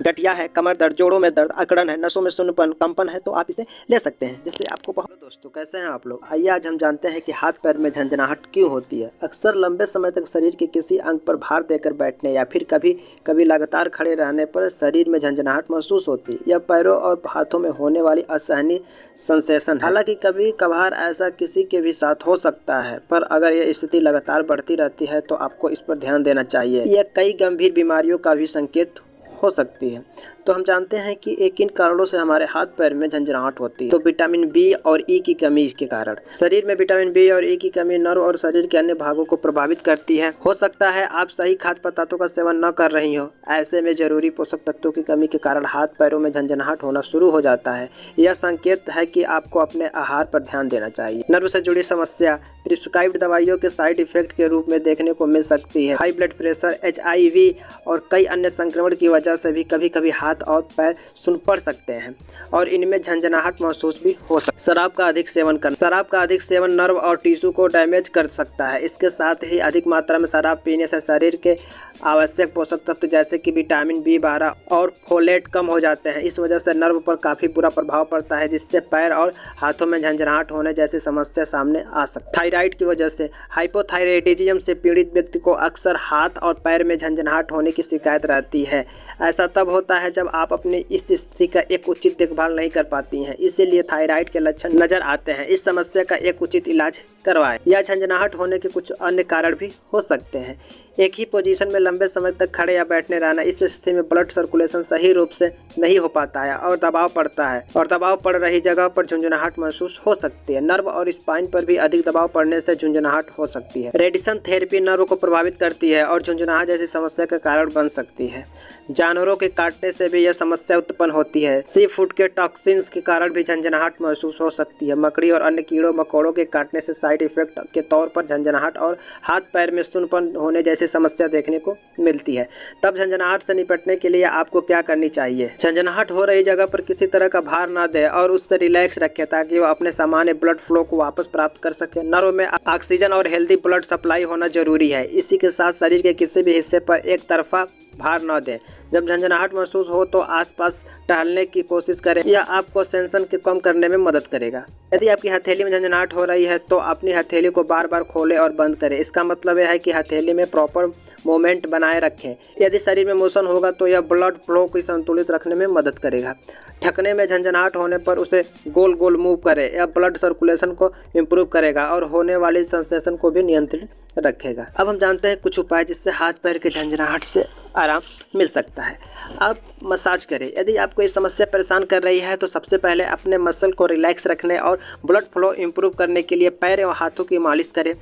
गठिया है, कमर दर्द, जोड़ों में दर्द, अकड़न है, नसों में सुन्नपन, कंपन है तो आप इसे ले सकते हैं, जिससे आपको बहुत। दोस्तों कैसे हैं आप लोग? आइए आज हम जानते हैं कि हाथ पैर में झंझनाहट क्यों होती है। अक्सर लंबे समय तक शरीर के किसी अंग पर भार देकर बैठने या फिर कभी कभी लगातार खड़े रहने पर शरीर में झंझनाहट महसूस होती है। यह पैरों और हाथों में होने वाली असहनीय सेंसेशन है। हालांकि कभी कभार ऐसा किसी के भी साथ हो सकता है, पर अगर यह स्थिति लगातार बढ़ती रहती है तो आपको इस पर ध्यान देना चाहिए। यह कई गंभीर बीमारियों का भी संकेत हो सकती है। तो हम जानते हैं कि किन कारणों से हमारे हाथ पैर में झंझनाहट होती है। तो विटामिन बी और ई की कमी के कारण। शरीर में विटामिन बी और ई की कमी नर्व और शरीर के अन्य भागों को प्रभावित करती है। हो सकता है आप सही खाद्य पदार्थों का सेवन न कर रही हो। ऐसे में जरूरी पोषक तत्वों की कमी के कारण हाथ पैरों में झंझनाहट होना शुरू हो जाता है। यह संकेत है कि आपको अपने आहार पर ध्यान देना चाहिए। नर्व से जुड़ी समस्या प्रिस्क्राइब्ड दवाइयों के साइड इफेक्ट के रूप में देखने को मिल सकती है। हाई ब्लड प्रेशर, HIV और कई अन्य संक्रमण की वजह से भी कभी कभी हाथ और पैर सुन पड़ सकते हैं और इनमें झंझनाहट महसूस भी हो सकता है। शराब का अधिक सेवन करना। शराब का अधिक सेवन नर्व और टिश्यू को डैमेज कर सकता है। इसके साथ ही अधिक मात्रा में शराब पीने से शरीर के आवश्यक पोषक तत्व जैसे कि विटामिन B12 और फोलेट कम हो जाते हैं। इस वजह से नर्व पर काफी बुरा प्रभाव पड़ता है, जिससे पैर और हाथों में झंझनाहट होने जैसी समस्या सामने आ सकती है। थायराइड की वजह से हाइपोथायराइडिज्म से पीड़ित व्यक्ति को अक्सर हाथ और पैर में झंझनाहट होने की शिकायत रहती है। ऐसा तब होता है जब आप अपनी इस स्थिति का एक उचित देखभाल नहीं कर पाती हैं, इसीलिए थायराइड के लक्षण नजर आते हैं। इस समस्या का एक उचित इलाज करवाएं। या झंझनाहट होने के कुछ अन्य कारण भी हो सकते हैं। एक ही पोजीशन में लंबे समय तक खड़े या बैठने रहना। इस स्थिति में ब्लड सर्कुलेशन सही रूप से नहीं हो पाता है और दबाव पड़ता है और दबाव पड़ रही जगह पर झुंझुनाहट महसूस हो सकती है। नर्व और स्पाइन पर भी अधिक दबाव पड़ने से झुंझुनाहट हो सकती है। रेडिएशन थेरेपी नर्व को प्रभावित करती है और झुंझुनाहट जैसी समस्या का कारण बन सकती है। जानवरों के काटने से भी यह समस्या उत्पन्न होती है। सी फूड के टॉक्सिन्स के कारण भी झंझनाहट महसूस हो सकती है। मकड़ी और अन्य कीड़ों मकोड़ों के काटने से साइड इफेक्ट के तौर पर झंझनाहट और हाथ पैर में सुन्नपन होने जैसी समस्या देखने को मिलती है। तब झंझनाहट से निपटने के लिए आपको क्या करनी चाहिए? झंझनाहट हो रही जगह पर किसी तरह का भार ना दे और उससे रिलैक्स रखें ताकि वह अपने सामान्य ब्लड फ्लो को वापस प्राप्त कर सके। नर्व में ऑक्सीजन और हेल्दी ब्लड सप्लाई होना जरूरी है। इसी के साथ शरीर के किसी भी हिस्से पर एक तरफा भार न दें। जब झंझनाहट महसूस हो तो आसपास टहलने की कोशिश करें। यह आपको टेंशन के कम करने में मदद करेगा। यदि आपकी हथेली में झंझनाहट हो रही है तो अपनी हथेली को बार बार खोलें और बंद करें। इसका मतलब यह है कि हथेली में प्रॉपर मूवमेंट बनाए रखें। यदि शरीर में मोशन होगा तो यह ब्लड फ्लो को संतुलित रखने में मदद करेगा। ढकने में झंझनाहट होने पर उसे गोल गोल मूव करें। यह ब्लड सर्कुलेशन को इम्प्रूव करेगा और होने वाली सेंसेशन को भी नियंत्रित रखेगा। अब हम जानते हैं कुछ उपाय जिससे हाथ पैर के झंझनाहट से आराम मिल सकता है। आप मसाज करें। यदि आपको ये समस्या परेशान कर रही है तो सबसे पहले अपने मसल को रिलैक्स रखने और ब्लड फ्लो इम्प्रूव करने के लिए पैर और हाथों की मालिश करें।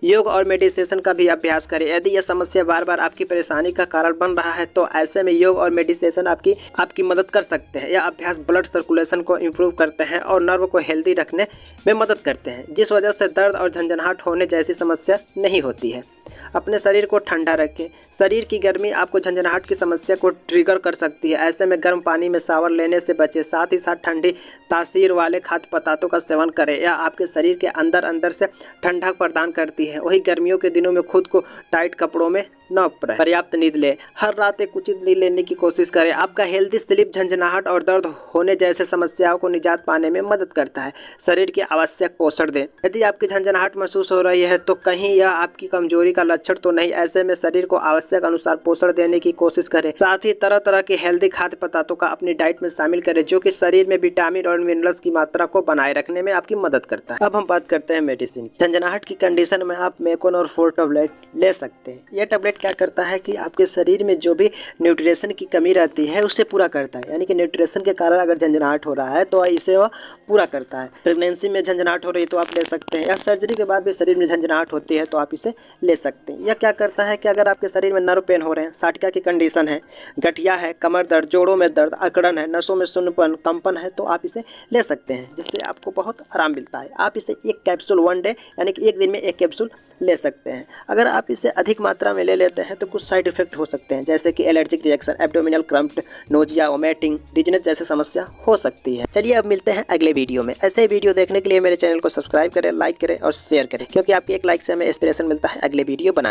योग और मेडिटेशन का भी अभ्यास करें। यदि यह समस्या बार बार आपकी परेशानी का कारण बन रहा है तो ऐसे में योग और मेडिटेशन आपकी मदद कर सकते हैं। यह अभ्यास ब्लड सर्कुलेशन को इम्प्रूव करते हैं और नर्व को हेल्दी रखने में मदद करते हैं, जिस वजह से दर्द और झंझनाहट होने जैसी समस्या नहीं होती है। अपने शरीर को ठंडा रखें। शरीर की गर्मी आपको झंझनाहट की समस्या को ट्रिगर कर सकती है। ऐसे में गर्म पानी में शावर लेने से बचें। साथ ही साथ ठंडी तासीर वाले खाद्य पदार्थों का सेवन करें। यह आपके शरीर के अंदर से ठंडक प्रदान करती है। वही गर्मियों के दिनों में खुद को टाइट कपड़ों में न पड़े। पर्याप्त नींद लें। हर रात एक उचित नींद लेने की कोशिश करें। आपका हेल्दी स्लीप झंझनाहट और दर्द होने जैसे समस्याओं को निजात पाने में मदद करता है। शरीर की आवश्यक पोषण दें। यदि आपकी झंझनाहट महसूस हो रही है तो कहीं यह आपकी कमजोरी का लक्षण तो नहीं। ऐसे में शरीर को आवश्यक अनुसार पोषण देने की कोशिश करें। साथ ही तरह तरह के हेल्दी खाद्य पदार्थों का अपनी डाइट में शामिल करें, जो कि शरीर में विटामिन और मिनरल्स की मात्रा को बनाए रखने में आपकी मदद करता है। अब हम बात करते हैं मेडिसिन। झंझनाहट की कंडीशन में आप मेकोन और 4 टैबलेट ले सकते हैं। यह टैबलेट क्या करता है कि आपके शरीर में जो भी न्यूट्रिशन की कमी रहती है उसे पूरा करता है। यानी कि न्यूट्रिशन के कारण अगर झंझनाहट हो रहा है तो इसे वह पूरा करता है। प्रेगनेंसी में झंझनाहट हो रही है तो आप ले सकते हैं, या सर्जरी के बाद भी शरीर में झंझनाहट होती है तो आप इसे ले सकते हैं। यह क्या करता है कि अगर आपके शरीर में नर्व पेन हो रहे हैं, साटिका की कंडीशन है, गठिया है, कमर दर्द, जोड़ों में दर्द, अकड़न है, नसों में सुन्नपन, कंपन है तो आप इसे ले सकते हैं, जिससे आपको बहुत आराम मिलता है। आप इसे एक कैप्सूल 1 डे यानी कि एक दिन में एक कैप्सूल ले सकते हैं। अगर आप इसे अधिक मात्रा में ले लेते हैं तो कुछ साइड इफेक्ट हो सकते हैं, जैसे कि allergic reaction, abdominal krump, nausea, vomiting, dizziness जैसे समस्या हो सकती है। चलिए अब मिलते हैं अगले वीडियो में। ऐसे वीडियो देखने के लिए मेरे चैनल को सब्सक्राइब करें, लाइक करें और शेयर करें, क्योंकि आपकी एक लाइक से हमें इंस्पिरेशन मिलता है अगले वीडियो बनाने।